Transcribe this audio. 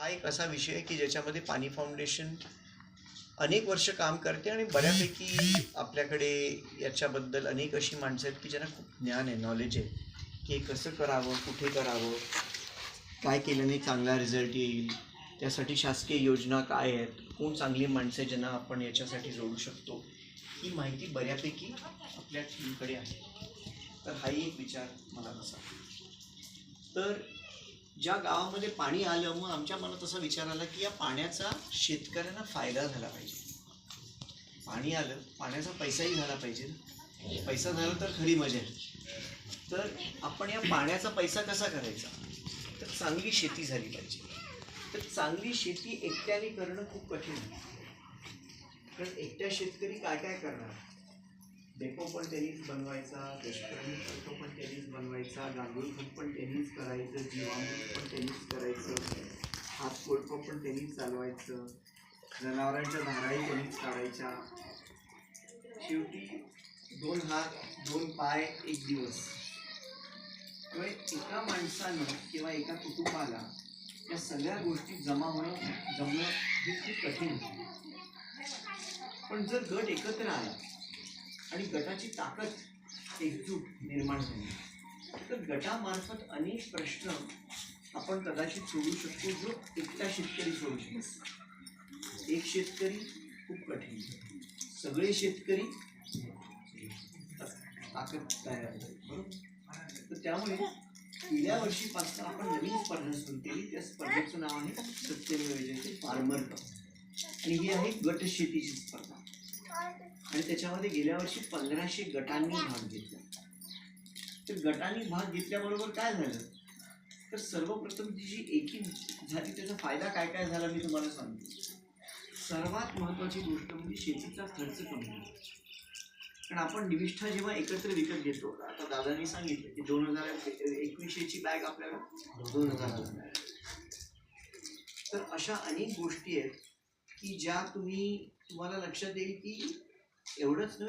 हा एक असा विषय आहे की ज्याच्यामध्ये पाणी फाउंडेशन अनेक वर्ष काम करते आणि बऱ्यापैकी आपल्याकडे याच्याबद्दल अनेक अशी माणसं आहेत की ज्यांना खूप ज्ञान आहे, नॉलेज आहे की हे कसं करावं, कुठे करावं, काय केल्याने चांगला रिझल्ट येईल, त्यासाठी शासकीय योजना काय आहेत, कोण चांगली माणसं आहे ज्यांना आपण याच्यासाठी जोडू शकतो, ही माहिती बऱ्यापैकी आपल्या टीमकडे आहे. तर हाही एक विचार मला कसा तर ज्या गावामध्ये पाणी आलं मग आमच्या मनात असा विचार आला की या पाण्याचा शेतकऱ्यांना फायदा झाला पाहिजे. पाणी आलं, पाण्याचा पैसाही झाला पाहिजे. पैसा झाला तर खरी मजा आहे. तर आपण या पाण्याचा पैसा कसा करायचा, तर चांगली शेती झाली पाहिजे. तर चांगली शेती एकट्याने करणं खूप कठीण आहे, कारण एकट्या शेतकरी काय काय करणार. डेपो पण त्यांनीच बनवायचा, लष्करी खत पण त्यांनीच बनवायचा, गांडूळ खत पण त्यांनीच करायचं, जीवामृत पण त्यांनीच करायचं, हात कोळपं पण त्यांनीच चालवायचं, जनावरांच्या धाराही त्यांनीच काढायच्या. शेवटी 2 हात 2 पाय 1 दिवस. त्यामुळे एका माणसानं किंवा एका कुटुंबाला या सगळ्या गोष्टी जमणं हे खूप कठीण आहे. पण जर गट एकत्र आला आणि गटाची ताकद एकजूट निर्माण झाली तर गटामार्फत अनेक प्रश्न आपण कदाचित सोडू शकतो जो एकटा शेतकरी सोडू शकतो. एक शेतकरी खूप कठीण, सगळे शेतकरी ताकद तयार आहे, बरोबर. तर त्यामुळे गेल्या वर्षीपासून आपण नवीन स्पर्धा सुरू केली. त्या स्पर्धेचं नाव आहे सत्यमेव जयते फार्मर कप आणि ही आहे गट शेतीची स्पर्धा. आणि त्याच्यामध्ये गेल्या वर्षी 1500 गटांनी भाग घेतला. तर गटांनी भाग घेतल्याबरोबर काय झालं, तर सर्वप्रथम जी एकी झाली त्याचा फायदा काय काय झाला मी तुम्हाला सांगतो. सर्वात महत्त्वाची गोष्ट म्हणजे शेतीचा खर्च कमी झाला. कारण आपण निविष्ठा जेव्हा एकत्र विकत घेतो, आता दादांनी सांगितलं की 2021ची बॅग आपल्याला 2000. तर अशा अनेक गोष्टी आहेत की ज्या तुम्हाला लक्षात येईल की एवढंच नव्हे